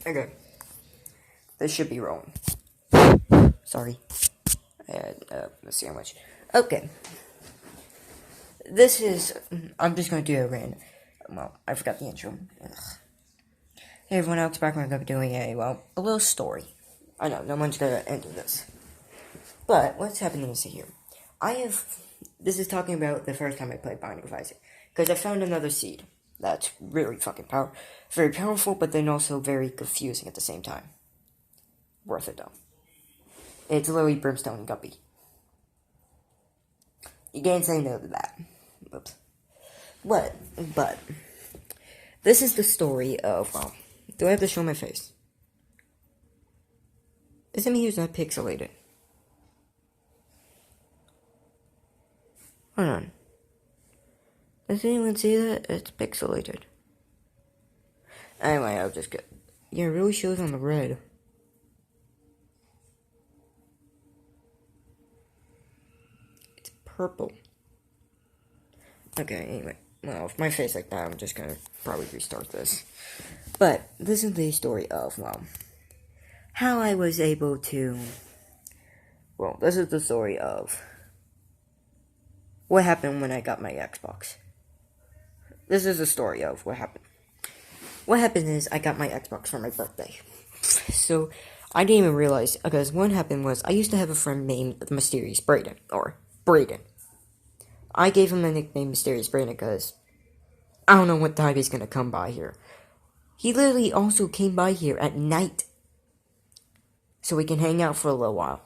Okay, this should be rolling. Sorry, I had a sandwich. Okay, this is. I'm just going to do a random. Well, I forgot the intro. Ugh. Hey everyone, Alex back. We're going to be doing a little story. I know, no one's going to enter this. But what's happening is here. This is talking about the first time I played Binding of Isaac. Because I found another seed that's really fucking very powerful, but then also very confusing at the same time. Worth it though. It's literally Brimstone and Guppy. You can't say no to that. Oops. But, this is the story of, do I have to show my face? Is it me who's not pixelated? Hold on. Does anyone see that? It's pixelated. Anyway, I'll just get. Yeah, it really shows on the red. It's purple. Okay, anyway. Well, with my face like that, I'm just gonna probably restart this. But this is the story of, how I was able to. Well, this is the story of what happened when I got my Xbox. This is the story of what happened. What happened is I got my Xbox for my birthday. So I didn't even realize, because what happened was I used to have a friend named Mysterious Braden, or Braden. I gave him the nickname Mysterious Braden because I don't know what time he's gonna come by here. He literally also came by here at night so we can hang out for a little while.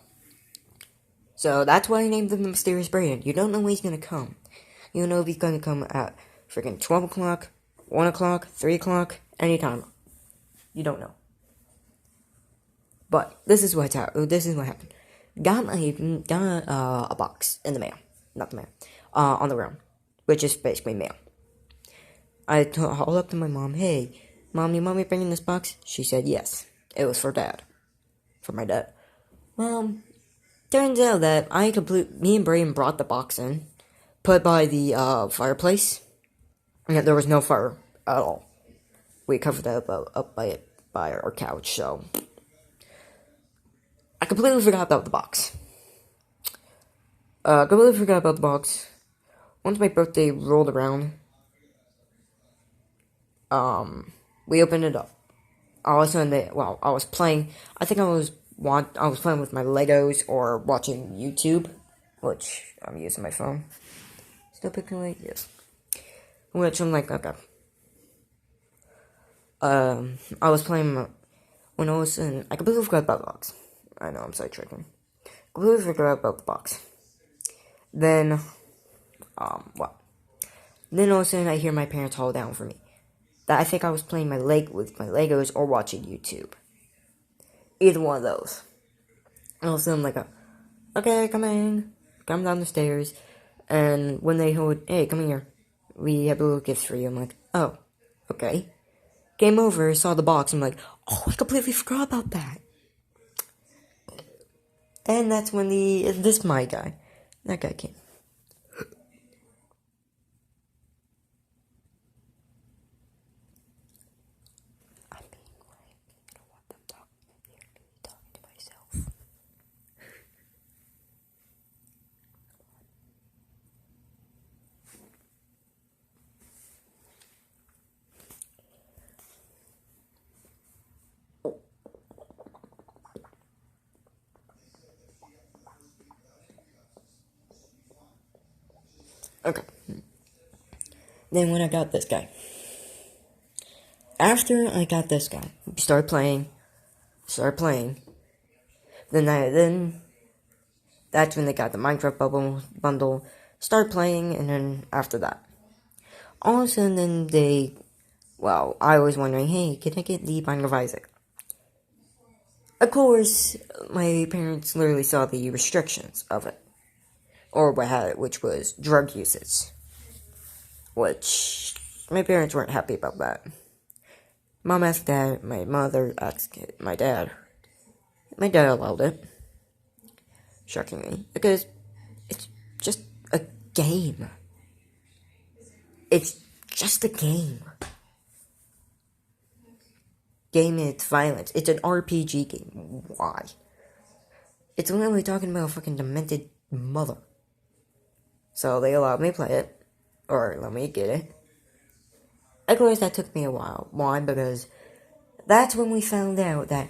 So that's why I named him the Mysterious Braden. You don't know when he's gonna come. You don't know if he's gonna come at freaking 12 o'clock, 1 o'clock, 3 o'clock, anytime. You don't know. But this is what happened. Got a box in the mail. Not the mail. On the ground. Which is basically mail. I called up to my mom. Hey, Mom, you want me bringing this box? She said yes. It was for Dad. For my dad. Well, turns out that me and Braden brought the box in. Put by the fireplace. And there was no fire at all. We covered that up by our couch, so I completely forgot about the box. Once my birthday rolled around, we opened it up. All of a sudden, I was playing. I think I was playing with my Legos or watching YouTube, which I'm using my phone. Still picking like yes. Which I'm like, okay. I was playing when all of a sudden I completely forgot about the box. I know I'm sidetracking. Completely forgot about the box. Then, Then all of a sudden I hear my parents haul down for me. That I think I was playing with my Legos or watching YouTube. Either one of those. And all of a sudden I'm like, okay, come down the stairs. And when they hold, hey, come here. We have a little gift for you. I'm like, oh, okay. Came over, saw the box. I'm like, oh, I completely forgot about that. And that's when that guy came. I'm being quiet. I don't want them talking to myself. Okay. Then when I got this guy. After I got this guy, we started playing. Then that's when they got the Minecraft bundle. Started playing, and then after that, all of a sudden, then I was wondering, hey, can I get the Binding of Isaac? Of course, my parents literally saw the restrictions of it, or what had it, which was drug usage, which my parents weren't happy about that. Mom asked Dad, my mother asked my dad. My dad allowed it, shockingly, because it's just a game. It's just a game. game in its violence. It's an RPG game. Why? It's literally talking about a fucking demented mother. So they allowed me to play it. Or let me get it. Of course, that took me a while. Why? Because that's when we found out that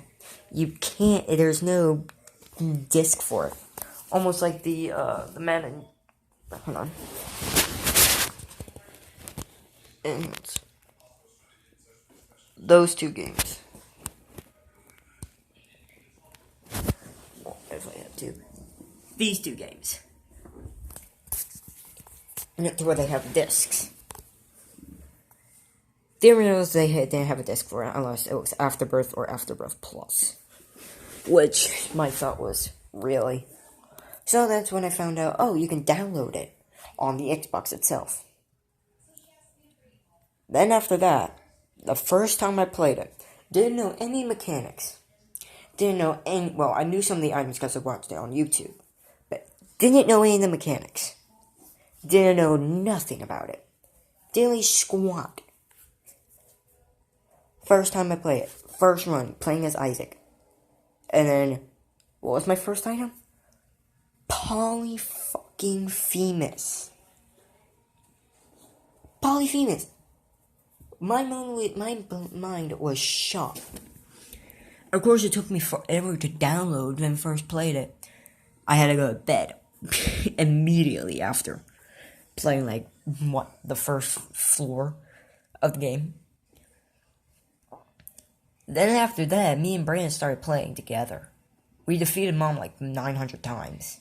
you can't, there's no disc for it. Almost like the man in, hold on. And those two games. Well, if I have to. These two games. And it's where they have discs. Theory knows they didn't have a disc for it unless it was Afterbirth or Afterbirth Plus. Which my thought was, really? So that's when I found out, oh, you can download it on the Xbox itself. Then after that, the first time I played it, didn't know any mechanics. Didn't know any, well, I knew some of the items because I watched it on YouTube. But didn't know any of the mechanics. Didn't know nothing about it. Dilly squat. First time I play it. First run, playing as Isaac. And then, what was my first item? Polyphemus. Polyphemus. My mind was shocked. Of course, it took me forever to download when I first played it. I had to go to bed immediately after playing, like, the first floor of the game. Then after that, me and Brandon started playing together. We defeated Mom like 900 times.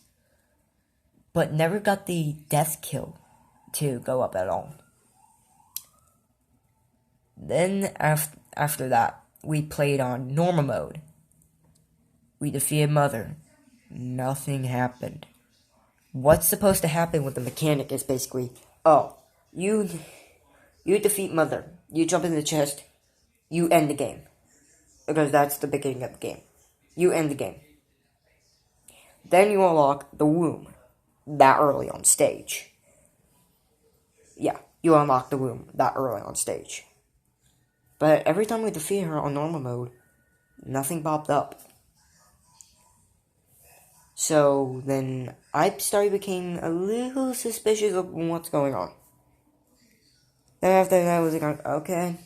But never got the death kill to go up at all. Then after that, we played on normal mode. We defeated Mother. Nothing happened. What's supposed to happen with the mechanic is basically, oh, you defeat Mother. You jump in the chest. You end the game. Because that's the beginning of the game. You end the game. Then you unlock the womb. That early on stage. Yeah, you unlock the womb that early on stage. But every time we defeat her on normal mode, nothing popped up. So then I became a little suspicious of what's going on. Then after that I was like, okay.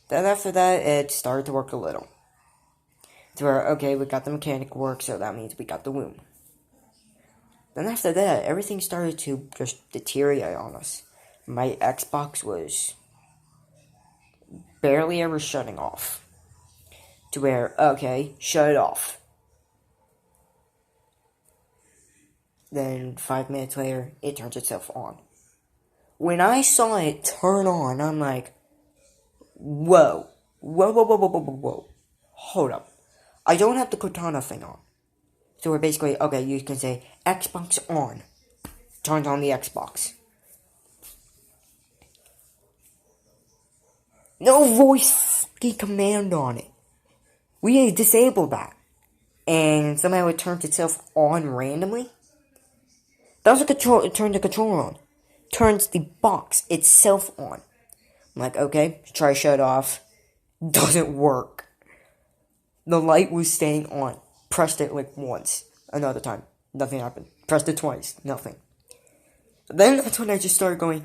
Then after that, it started to work a little. To where, okay, we got the mechanic work, so that means we got the womb. Then after that, everything started to just deteriorate on us. My Xbox was barely ever shutting off. To where, okay, shut it off. Then 5 minutes later, it turns itself on. When I saw it turn on, I'm like, whoa. Hold up. I don't have the Cortana thing on. So we're basically, okay, you can say Xbox on. Turns on the Xbox. No voice command on it. We disabled that. And somehow it turns itself on randomly. Does it turn the controller on? Turns the box itself on. I'm like, okay, try shut it off. Doesn't work. The light was staying on. Pressed it like once. Another time. Nothing happened. Pressed it twice. Nothing. Then that's when I just started going.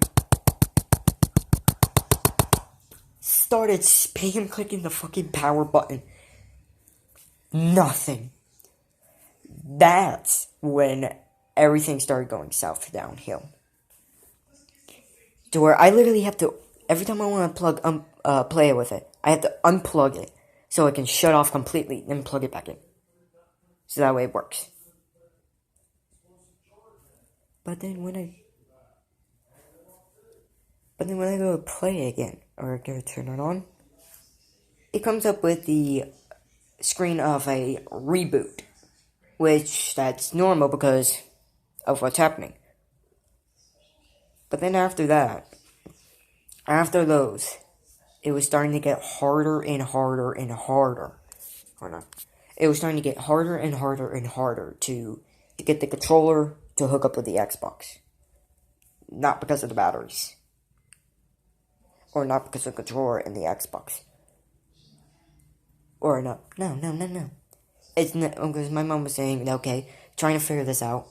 Started spam clicking the fucking power button. Nothing. That's when everything started going south downhill. To where I literally have to, every time I want to play it with it, I have to unplug it so it can shut off completely, then plug it back in. So that way it works. But then when I go to play it again, or go to turn it on, it comes up with the screen of a reboot. Which, that's normal because of what's happening. But then after that, after those, it was starting to get harder and harder and harder. Hold on. It was starting to get harder and harder and harder to get the controller to hook up with the Xbox. Not because of the batteries. Or not because of the controller in the Xbox. Or no. It's not because my mom was saying, okay, trying to figure this out.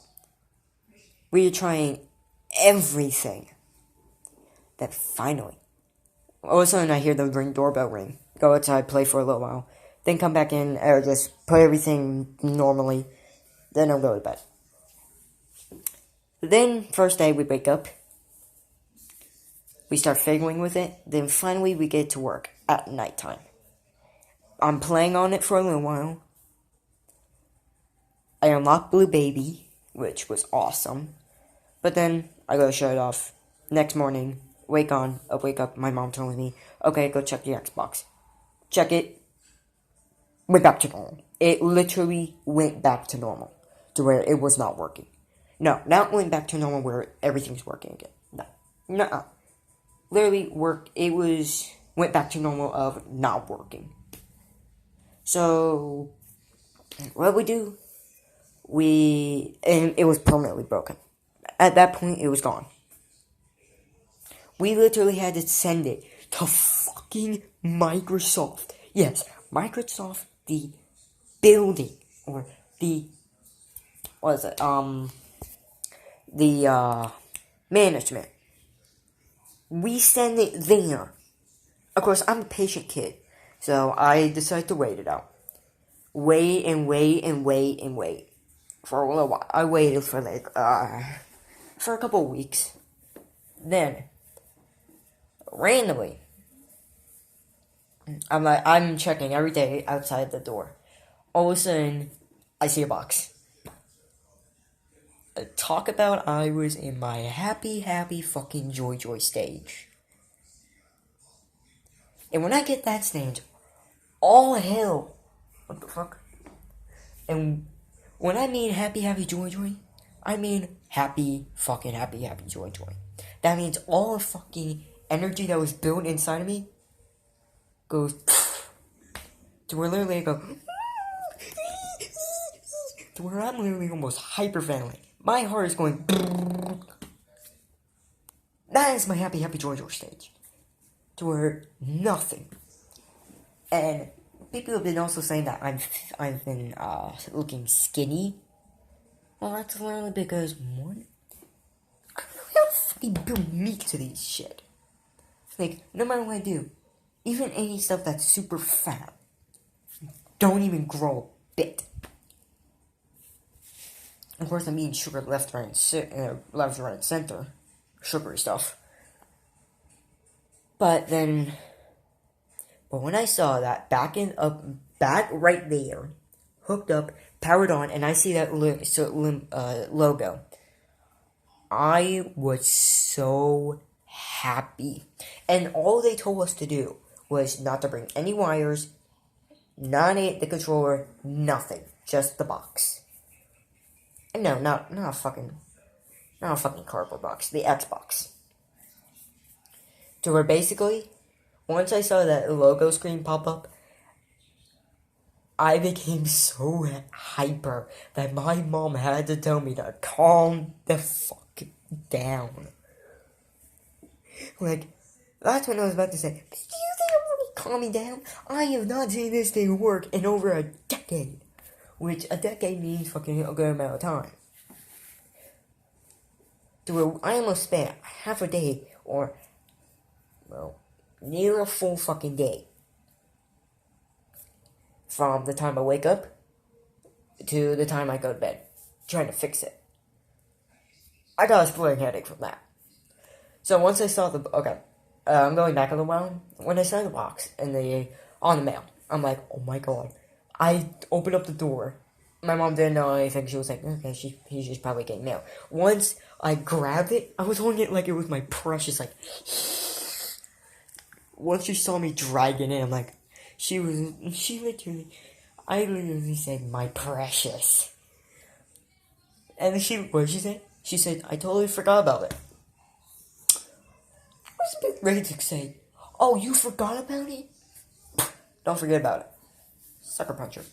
We are trying everything. That finally, all of a sudden I hear the doorbell ring. Go outside, play for a little while. Then come back in, or just put everything normally. Then I'll go to bed. Then, first day, we wake up. We start figuring with it. Then finally we get to work at nighttime. I'm playing on it for a little while. I unlocked Blue Baby, which was awesome. But then I go shut it off. Next morning, wake up, my mom telling me, okay, go check the Xbox. Check it. Went back to normal. It literally went back to normal. To where it was not working. No, not went back to normal where everything's working again. No. Literally went back to normal of not working. So, what we do, and it was permanently broken. At that point, it was gone. We literally had to send it to fucking Microsoft. Yes, Microsoft, the building, or the, management. We send it there. Of course, I'm a patient kid, so I decided to wait it out. Wait for a little while. I waited for for a couple weeks. Then, randomly, I'm checking every day outside the door. All of a sudden, I see a box. Talk about I was in my happy fucking joy stage. And when I get that stage, all hell, what the fuck? And when I mean happy joy, I mean happy joy. That means all the fucking energy that was built inside of me goes to where literally I go to where I'm literally almost hyperventilating. My heart is going. That is my happy joy stage. To where nothing. And people have been also saying that I've been looking skinny. Well, that's literally because one, I don't fucking build meat to these shit. Like, no matter what I do, even any stuff that's super fat, don't even grow a bit. Of course, I'm eating sugar left, right, and center. Sugary stuff. But when I saw that back right there, hooked up, powered on, and I see that logo, I was so happy. And all they told us to do was not to bring any wires, not the controller, nothing, just the box. And no, not a fucking cardboard box, the Xbox. To where basically, once I saw that logo screen pop up, I became so hyper that my mom had to tell me to calm the fuck down. Like, that's when I was about to say, do you think I'm gonna calm me down? I have not seen this thing work in over a decade. Which, a decade means fucking a good amount of time. To where I almost spent half a day, or, well, near a full fucking day. From the time I wake up to the time I go to bed, trying to fix it. I got a splitting headache from that. So once I saw I'm going back a little while. When I saw the box on the mail, I'm like, oh my god. I opened up the door. My mom didn't know anything. She was like, okay, he's just probably getting mail. Once I grabbed it, I was holding it like it was my precious, like. Once she saw me dragging it, I'm like, I literally said, my precious. And what did she say? She said, I totally forgot about it. I was a bit ready to say, oh, you forgot about it? Don't forget about it. Sucker puncher.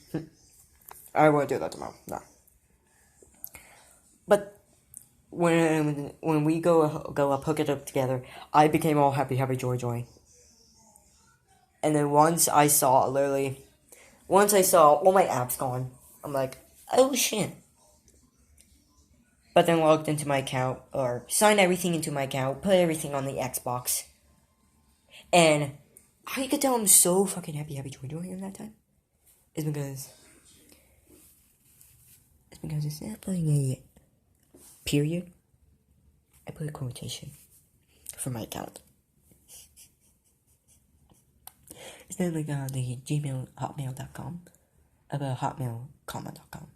I won't do that tomorrow. No. But when we go up, hook it up together, I became all happy, joy. And then once I saw all my apps gone, I'm like, oh shit. But then logged into my account, or signed everything into my account, put everything on the Xbox. And how you could tell I'm so fucking happy joy in that time is because it's not putting a period. I put a quotation for my account. It's not like the Gmail hotmail.com about hotmail.com.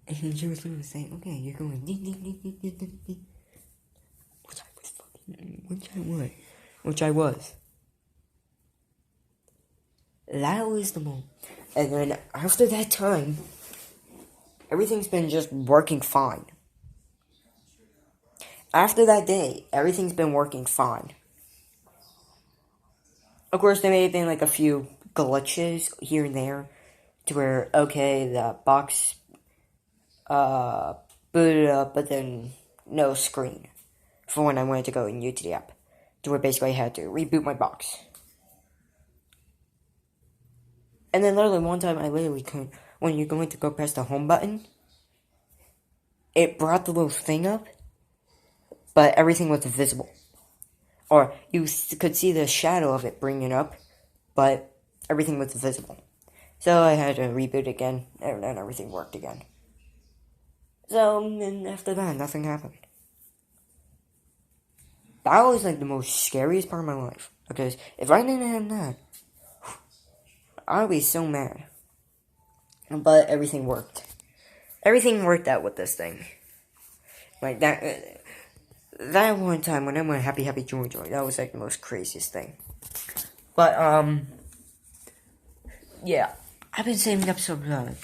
And she was literally saying, okay, you're going which I was. That was the moment. And then after that time, everything's been just working fine. After that day, everything's been working fine. Of course, there may have been like a few glitches here and there to where, okay, the box booted up, but then no screen for when I wanted to go into the app. To where basically I had to reboot my box. And then literally one time I literally couldn't, when you're going to go press the home button, it brought the little thing up, but everything was invisible. Or you could see the shadow of it bringing up, but everything was invisible. So I had to reboot again, and then everything worked again. So, and after that, nothing happened. That was like the most scariest part of my life. Because if I didn't have that, I would be so mad. But everything worked. Everything worked out with this thing. Like that one time when I went happy joy, that was like the most craziest thing. But yeah, I've been saving up some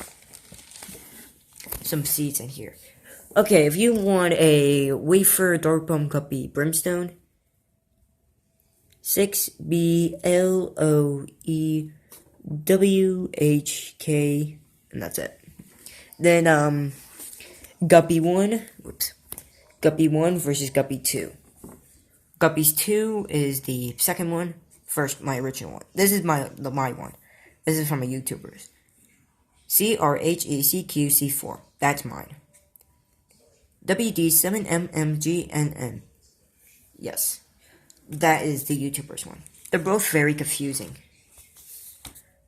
seeds in here. Okay, if you want a wafer dark plum cuppy brimstone, 6BLOEWHK, and that's it. Then Guppy 1 versus Guppy 2. Guppies 2 is the second one. First, my original one. This is my one. This is from a YouTuber's. CRHECQC4. That's mine. WD7MMGNN. Yes. That is the YouTuber's one. They're both very confusing.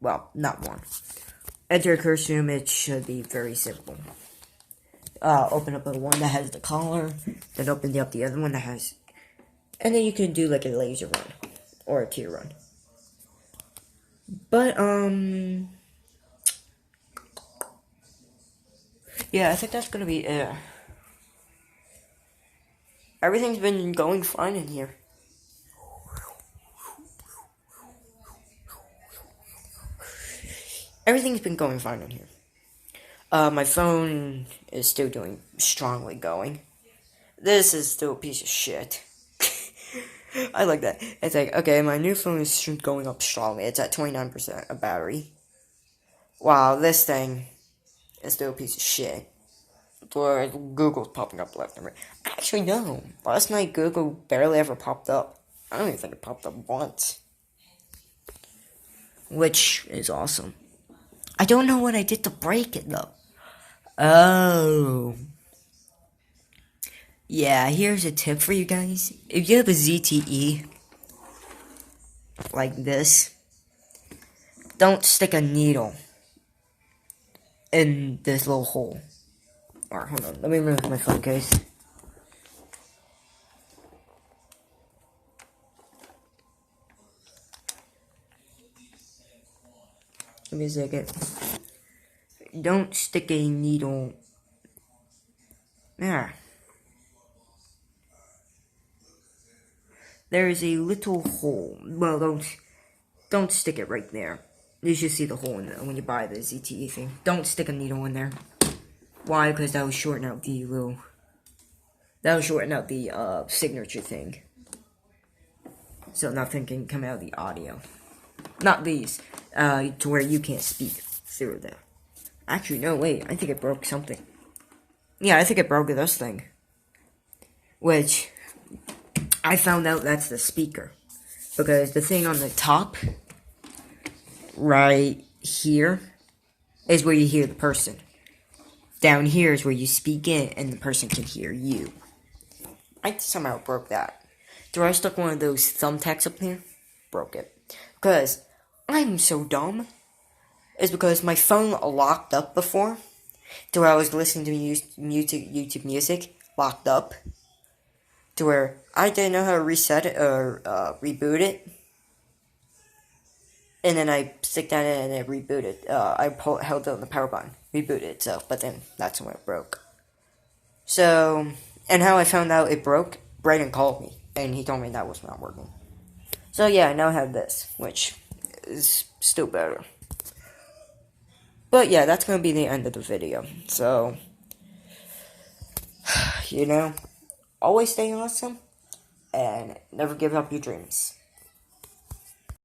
Well, not one. Enter a curse room, it should be very simple. Open up the one that has the collar, then open up the other one that has... And then you can do like a laser run, or a tier run. But, yeah, I think that's gonna be it. Everything's been going fine in here. Everything's been going fine in here. My phone is still strongly going. This is still a piece of shit. I like that. It's like, okay, my new phone is going up strongly. It's at 29% of battery. Wow, this thing is still a piece of shit. But Google's popping up left and right. Actually, no. Last night, Google barely ever popped up. I don't even think it popped up once. Which is awesome. I don't know what I did to break it, though. Oh. Yeah, here's a tip for you guys. If you have a ZTE, like this, don't stick a needle in this little hole. Alright, hold on. Let me remove my phone case. Give me a second. Don't stick a needle. There. There is a little hole. Well, don't stick it right there. You should see the hole in there when you buy the ZTE thing. Don't stick a needle in there. Why? Because that will shorten out the signature thing. So nothing can come out of the audio. Not these. To where you can't speak through there. Actually, no, wait. I think it broke something. Yeah, I think it broke this thing. Which, I found out that's the speaker. Because the thing on the top, right here, is where you hear the person. Down here is where you speak in and the person can hear you. I somehow broke that. Do I stuck one of those thumbtacks up here? Broke it. Because I'm so dumb. It's because my phone locked up before. To where I was listening to YouTube music. Locked up. To where I didn't know how to reset it or reboot it. And then I stick that in and it rebooted. I held down the power button. Rebooted itself. But then that's when it broke. So, and how I found out it broke, Brayden called me. And he told me that was not working. So yeah, I now have this. Which is still better. But yeah, that's going to be the end of the video. So, you know, always stay awesome. And never give up your dreams.